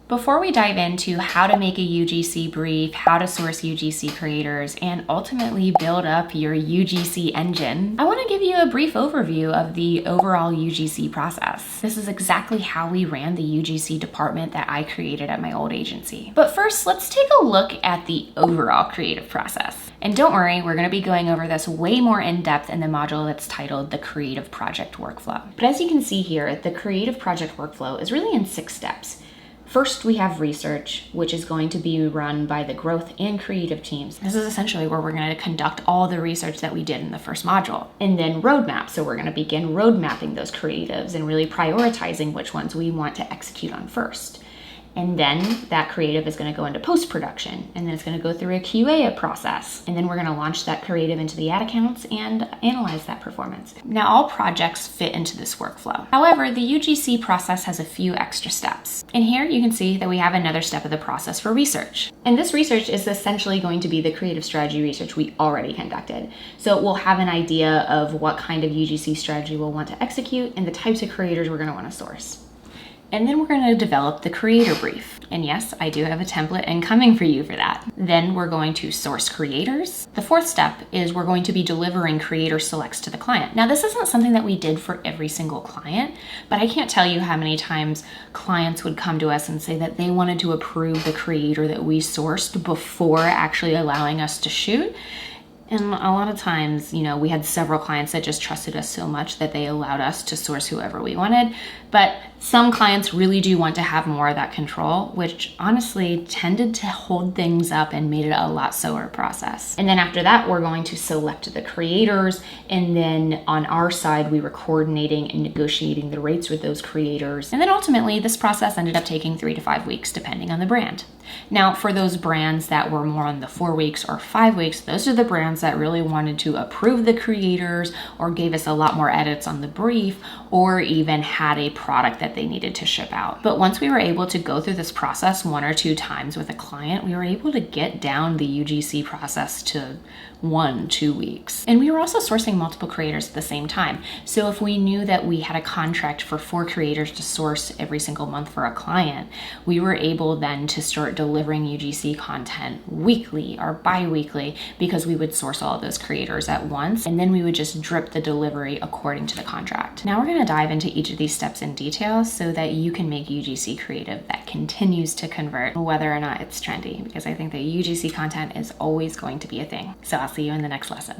Before we dive into how to make a UGC brief, how to source UGC creators, and ultimately build up your UGC engine, I want to give you a brief overview of the overall UGC process. This is exactly how we ran the UGC department that I created at my old agency. But first, let's take a look at the overall creative process. And don't worry, we're going to be going over this way more in depth in the module that's titled the Creative Project Workflow. But as you can see here, the Creative Project Workflow is really in 6 steps. First, we have research, which is going to be run by the growth and creative teams. This is essentially where we're going to conduct all the research that we did in the first module. And then roadmap. So we're going to begin road mapping those creatives and really prioritizing which ones we want to execute on first. And then that creative is going to go into post-production, and then it's going to go through a QA process. And then we're going to launch that creative into the ad accounts and analyze that performance. Now, all projects fit into this workflow. However, the UGC process has a few extra steps. And here you can see that we have another step of the process for research. And this research is essentially going to be the creative strategy research we already conducted. So we'll have an idea of what kind of UGC strategy we'll want to execute and the types of creators we're going to want to source. And then we're going to develop the creator brief. And yes, I do have a template incoming for you for that. Then we're going to source creators. The 4th step is we're going to be delivering creator selects to the client. Now, this isn't something that we did for every single client, but I can't tell you how many times clients would come to us and say that they wanted to approve the creator that we sourced before actually allowing us to shoot. And a lot of times, we had several clients that just trusted us so much that they allowed us to source whoever we wanted. But some clients really do want to have more of that control, which honestly tended to hold things up and made it a lot slower process. And then after that, we're going to select the creators. And then on our side, we were coordinating and negotiating the rates with those creators. And then ultimately, this process ended up taking 3 to 5 weeks, depending on the brand. Now, for those brands that were more on the 4 weeks or 5 weeks, those are the brands that really wanted to approve the creators or gave us a lot more edits on the brief or even had a product that they needed to ship out. But once we were able to go through this process 1 or 2 times with a client, we were able to get down the UGC process to 1-2 weeks. And we were also sourcing multiple creators at the same time. So if we knew that we had a contract for 4 creators to source every single month for a client, we were able then to start delivering UGC content weekly or bi-weekly because we would source all of those creators at once, and then we would just drip the delivery according to the contract. Now we're going to dive into each of these steps in detail so that you can make UGC creative that continues to convert whether or not it's trendy, because I think that UGC content is always going to be a thing. So I'll see you in the next lesson.